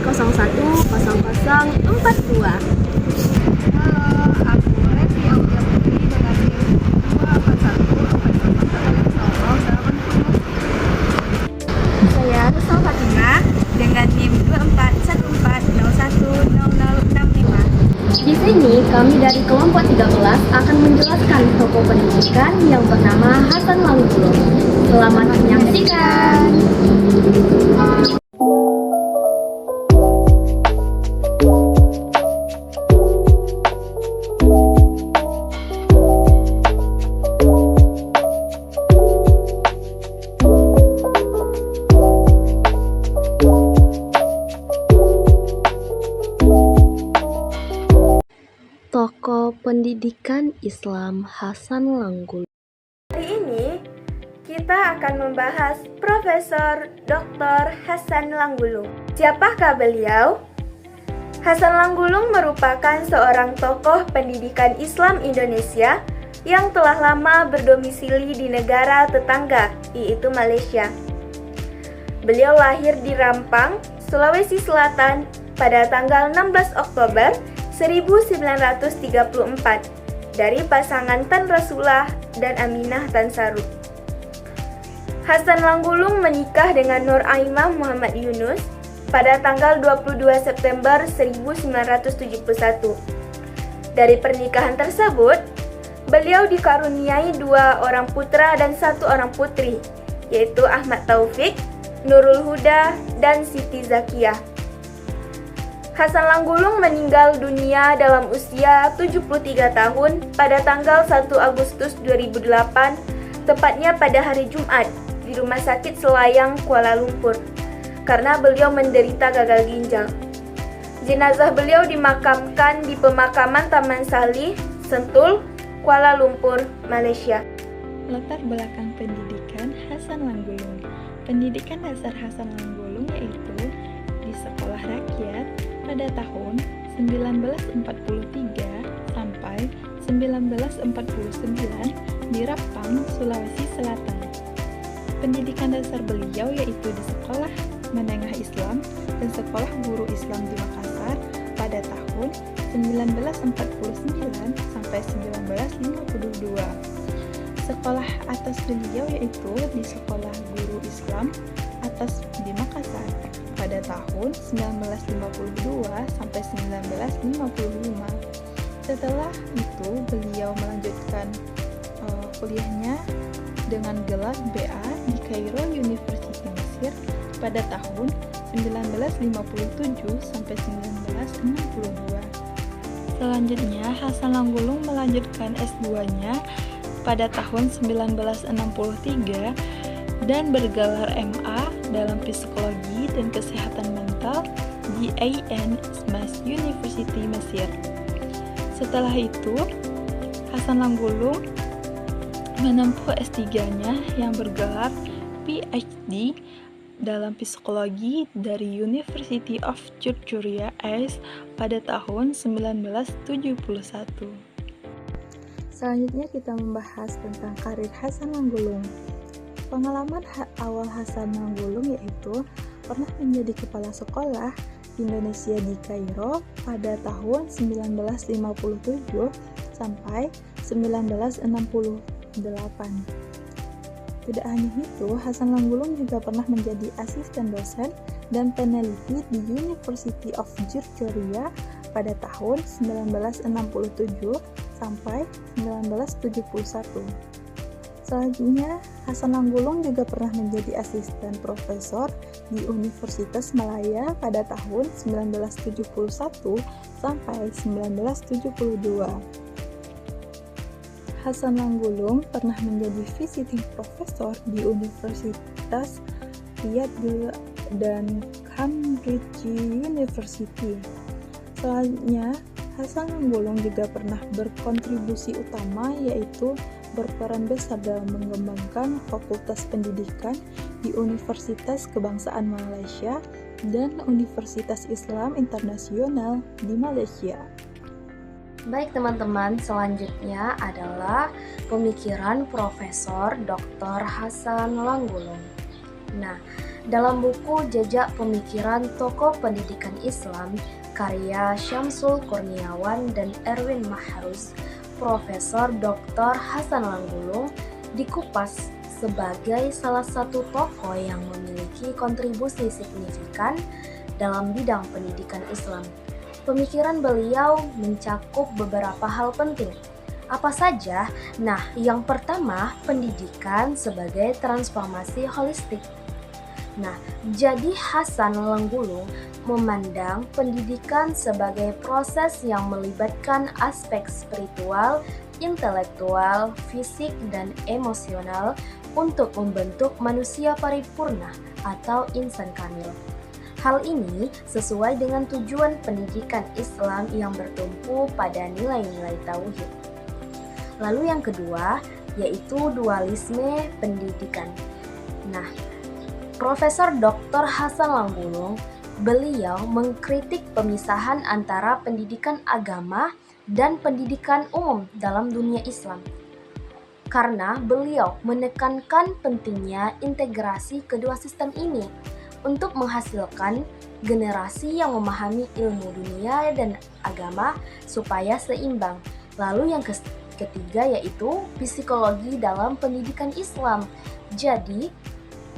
214101042. Halo, aku Revi Aulia Putri dengan NIM 241 Saya Rusal Fatimah dengan NIM 2414010065. Di sini kami dari kelompok 13 akan menjelaskan tokoh pendidikan yang bernama Hasan Langgulung. Selamat menyaksikan. Tokoh pendidikan Islam Hasan Langgulung. Hari ini kita akan membahas Profesor Dr. Hasan Langgulung. Siapakah beliau? Hasan Langgulung merupakan seorang tokoh pendidikan Islam Indonesia yang telah lama berdomisili di negara tetangga, yaitu Malaysia. Beliau lahir di Rampang, Sulawesi Selatan pada tanggal 16 Oktober 1934 dari pasangan Tan Rasulullah dan Aminah Tan Saru. Hasan Langgulung menikah dengan Nur Aimah Muhammad Yunus pada tanggal 22 September 1971. Dari pernikahan tersebut, beliau dikaruniai 2 orang putra dan 1 orang putri, yaitu Ahmad Taufik, Nurul Huda, dan Siti Zakiyah. Hasan Langgulung meninggal dunia dalam usia 73 tahun pada tanggal 1 Agustus 2008, tepatnya pada hari Jumat, di Rumah Sakit Selayang, Kuala Lumpur, karena beliau menderita gagal ginjal. Jenazah beliau dimakamkan di pemakaman Taman Salih, Sentul, Kuala Lumpur, Malaysia. Latar belakang pendidikan Hasan Langgulung. Pendidikan dasar Hasan Langgulung yaitu di sekolah rakyat pada tahun 1943 sampai 1949 di Rapang, Sulawesi Selatan. Pendidikan dasar beliau yaitu di Sekolah Menengah Islam dan Sekolah Guru Islam di Makassar pada tahun 1949 sampai 1952. Sekolah atas beliau yaitu di Sekolah Guru Islam Atas di Makassar pada tahun 1952 sampai 1955. Setelah itu beliau melanjutkan kuliahnya dengan gelar BA di Cairo University Mesir pada tahun 1957 sampai 1962. Selanjutnya Hasan Langgulung melanjutkan S2-nya pada tahun 1963 dan bergelar MA dalam Psikologi dan Kesehatan Mental di Ain Ismail University Mesir. Setelah itu, Hasan Langgulung menempuh S3-nya yang bergelar PhD dalam Psikologi dari University of Georgia pada tahun 1971. Selanjutnya kita membahas tentang karir Hasan Langgulung. Pengalaman awal Hasan Langgulung yaitu pernah menjadi kepala sekolah Indonesia di Kairo pada tahun 1957 sampai 1968. Tidak hanya itu, Hasan Langgulung juga pernah menjadi asisten dosen dan peneliti di University of Georgia pada tahun 1967 sampai 1971. Selanjutnya, Hasan Langgulung juga pernah menjadi asisten profesor di Universitas Malaya pada tahun 1971 sampai 1972. Hasan Langgulung pernah menjadi visiting profesor di Universitas Riyadh dan Cambridge University. Selanjutnya, Hasan Langgulung juga pernah berkontribusi utama yaitu berperan besar dalam mengembangkan Fakultas Pendidikan di Universitas Kebangsaan Malaysia dan Universitas Islam Internasional di Malaysia. Baik teman-teman, selanjutnya adalah pemikiran Profesor Dr. Hasan Langgulung. Nah, dalam buku Jejak Pemikiran Tokoh Pendidikan Islam karya Syamsul Kurniawan dan Erwin Mahruz, Profesor Dr. Hasan Langgulung dikupas sebagai salah satu tokoh yang memiliki kontribusi signifikan dalam bidang pendidikan Islam. Pemikiran beliau mencakup beberapa hal penting. Apa saja? Nah, yang pertama, pendidikan sebagai transformasi holistik. Nah, jadi Hasan Langgulung memandang pendidikan sebagai proses yang melibatkan aspek spiritual, intelektual, fisik, dan emosional untuk membentuk manusia paripurna atau insan kamil. Hal ini sesuai dengan tujuan pendidikan Islam yang bertumpu pada nilai-nilai tauhid. Lalu yang kedua, yaitu dualisme pendidikan. Nah, Profesor Dr. Hasan Langgulung, beliau mengkritik pemisahan antara pendidikan agama dan pendidikan umum dalam dunia Islam. Karena beliau menekankan pentingnya integrasi kedua sistem ini untuk menghasilkan generasi yang memahami ilmu dunia dan agama supaya seimbang. Lalu yang ketiga yaitu psikologi dalam pendidikan Islam. Jadi,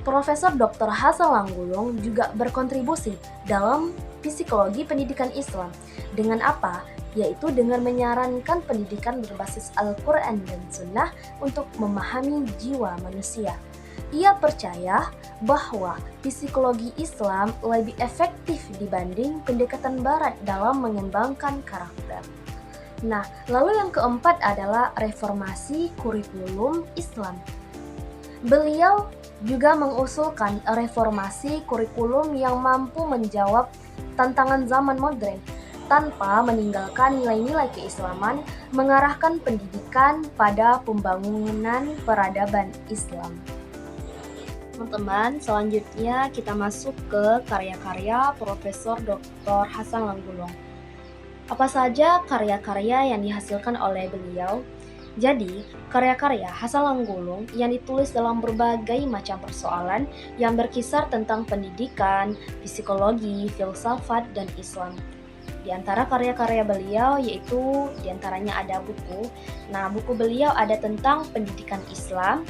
Profesor Dr. Hasan Langgulung juga berkontribusi dalam psikologi pendidikan Islam. Dengan apa? Yaitu dengan menyarankan pendidikan berbasis Al-Quran dan Sunnah untuk memahami jiwa manusia. Ia percaya bahwa psikologi Islam lebih efektif dibanding pendekatan Barat dalam mengembangkan karakter. Nah, lalu yang keempat adalah reformasi kurikulum Islam. Beliau juga mengusulkan reformasi kurikulum yang mampu menjawab tantangan zaman modern tanpa meninggalkan nilai-nilai keislaman, mengarahkan pendidikan pada pembangunan peradaban Islam. Teman-teman, selanjutnya kita masuk ke karya-karya Profesor Dr. Hasan Langgulung. Apa saja karya-karya yang dihasilkan oleh beliau? Jadi, karya-karya Hasan Langgulung yang ditulis dalam berbagai macam persoalan yang berkisar tentang pendidikan, psikologi, filsafat, dan Islam. Di antara karya-karya beliau yaitu diantaranya ada buku. Nah, buku beliau ada tentang pendidikan Islam,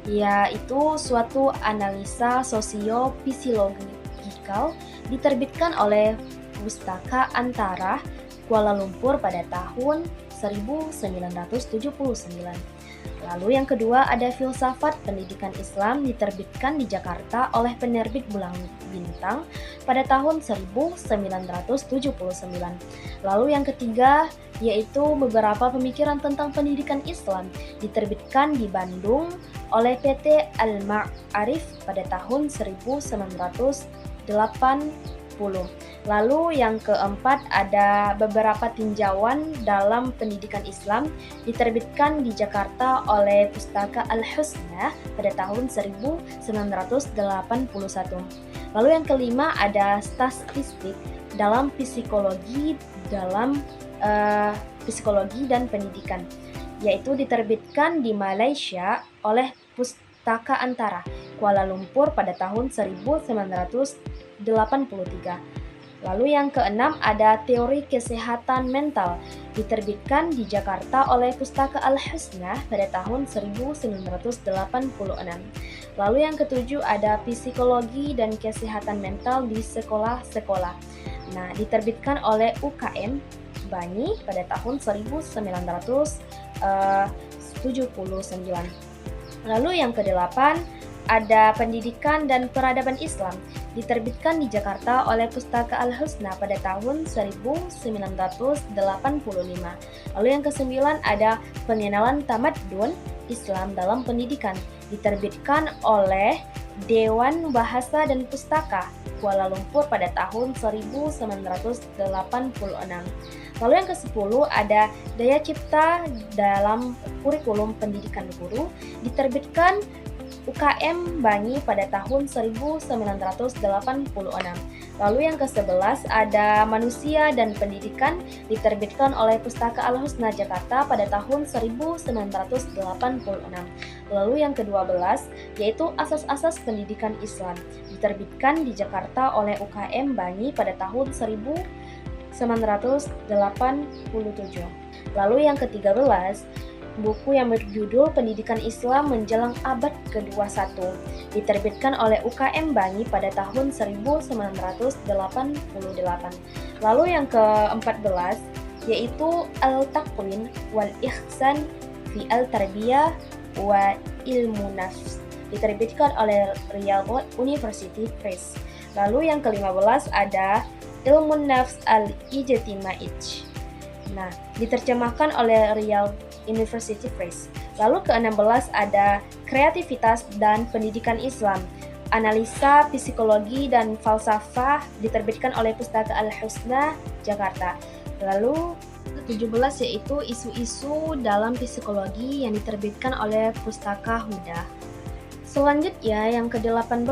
yaitu suatu analisa sosio-psikologikal diterbitkan oleh Pustaka Antara Kuala Lumpur pada tahun 1979. Lalu yang kedua ada Filsafat Pendidikan Islam diterbitkan di Jakarta oleh penerbit Bulan Bintang pada tahun 1979. Lalu yang ketiga yaitu beberapa pemikiran tentang pendidikan Islam diterbitkan di Bandung oleh PT Al-Ma'arif pada tahun 1980. Lalu yang keempat ada beberapa tinjauan dalam pendidikan Islam diterbitkan di Jakarta oleh Pustaka Al-Husna pada tahun 1981. Lalu yang kelima ada statistik dalam psikologi dan pendidikan, yaitu diterbitkan di Malaysia oleh Pustaka Antara Kuala Lumpur pada tahun 1983. Lalu yang keenam ada Teori Kesehatan Mental diterbitkan di Jakarta oleh Pustaka Al-Husna pada tahun 1986. Lalu yang ketujuh ada Psikologi dan Kesehatan Mental di Sekolah-Sekolah. Nah, diterbitkan oleh UKM Bangi pada tahun 1979. Lalu yang kedelapan ada Pendidikan dan Peradaban Islam diterbitkan di Jakarta oleh Pustaka Al-Husna pada tahun 1985. Lalu yang kesembilan ada Pengenalan Tamadun Islam dalam Pendidikan diterbitkan oleh Dewan Bahasa dan Pustaka Kuala Lumpur pada tahun 1986. Lalu yang ke-10 ada Daya Cipta dalam Kurikulum Pendidikan Guru diterbitkan UKM Bangi pada tahun 1986. Lalu yang ke-11 ada Manusia dan Pendidikan diterbitkan oleh Pustaka Al-Husna Jakarta pada tahun 1986. Lalu yang ke-12 yaitu Asas-asas Pendidikan Islam, diterbitkan di Jakarta oleh UKM Bangi pada tahun 1987. Lalu yang ke-13, buku yang berjudul Pendidikan Islam Menjelang Abad ke-21, diterbitkan oleh UKM Bangi pada tahun 1988. Lalu yang ke-14 yaitu Al-Taqwin wal Ihsan fi Al-Tarbiyah wa Ilmu Nafs, diterbitkan oleh Riyadh University Press. Lalu yang ke-15 ada Ilmu Nafs Al-Ijtimai', nah, diterjemahkan oleh Riyadh University Press. Lalu ke-16 ada Kreativitas dan Pendidikan Islam, Analisa Psikologi dan Falsafah, diterbitkan oleh Pustaka Al-Husna, Jakarta. Lalu ke-17 yaitu Isu-isu dalam Psikologi yang diterbitkan oleh Pustaka Huda. Selanjutnya yang ke-18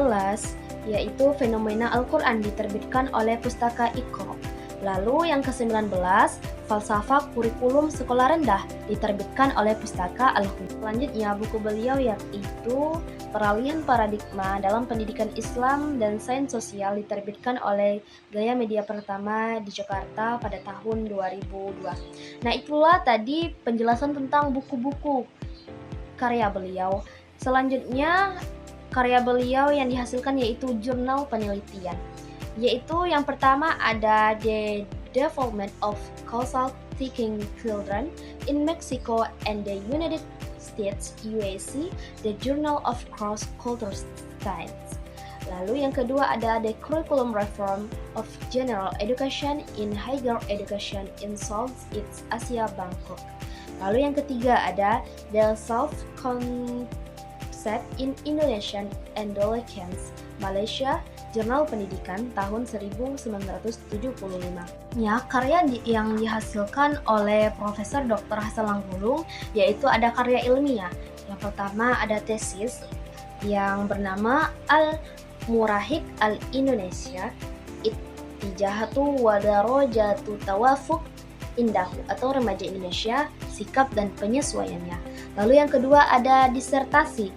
yaitu Fenomena Al-Quran, diterbitkan oleh Pustaka Iqra. Lalu yang ke-19, Falsafah Kurikulum Sekolah Rendah, diterbitkan oleh Pustaka Al-Huda. Selanjutnya buku beliau yaitu Peralihan Paradigma dalam Pendidikan Islam dan Sains Sosial, diterbitkan oleh Gaya Media Pertama di Jakarta pada tahun 2002. Nah, itulah tadi penjelasan tentang buku-buku karya beliau. Selanjutnya karya beliau yang dihasilkan yaitu jurnal penelitian. Yaitu yang pertama ada The Development of Causal Thinking Children in Mexico and the United States (USC), The Journal of Cross-Cultural Science. Lalu yang kedua ada The Curriculum Reform of General Education in Higher Education in Southeast Asia, Bangkok. Lalu yang ketiga ada The Self-Concept in Indonesian Adolescence, Malaysia, Jurnal Pendidikan tahun 1975. Ya, karya yang dihasilkan oleh Profesor Dr. Hasan Langgulung yaitu ada karya ilmiah. Yang pertama ada tesis yang bernama Al-Murahik Al-Indonesia Ittijahatu wa Darajatu Tawafuq Indahu, atau Remaja Indonesia, Sikap dan Penyesuaiannya. Lalu yang kedua ada disertasi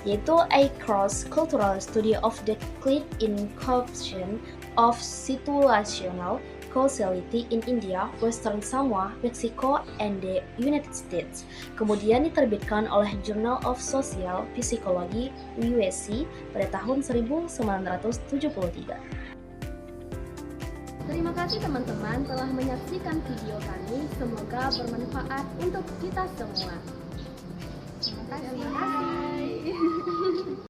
yaitu A Cross-Cultural Study of the Clique Incorporation of Situational Causality in India, Western Samoa, Mexico, and the United States. Kemudian diterbitkan oleh Journal of Social Psychology (USC) pada tahun 1973. Terima kasih teman-teman telah menyaksikan video kami. Semoga bermanfaat untuk kita semua. Terima kasih.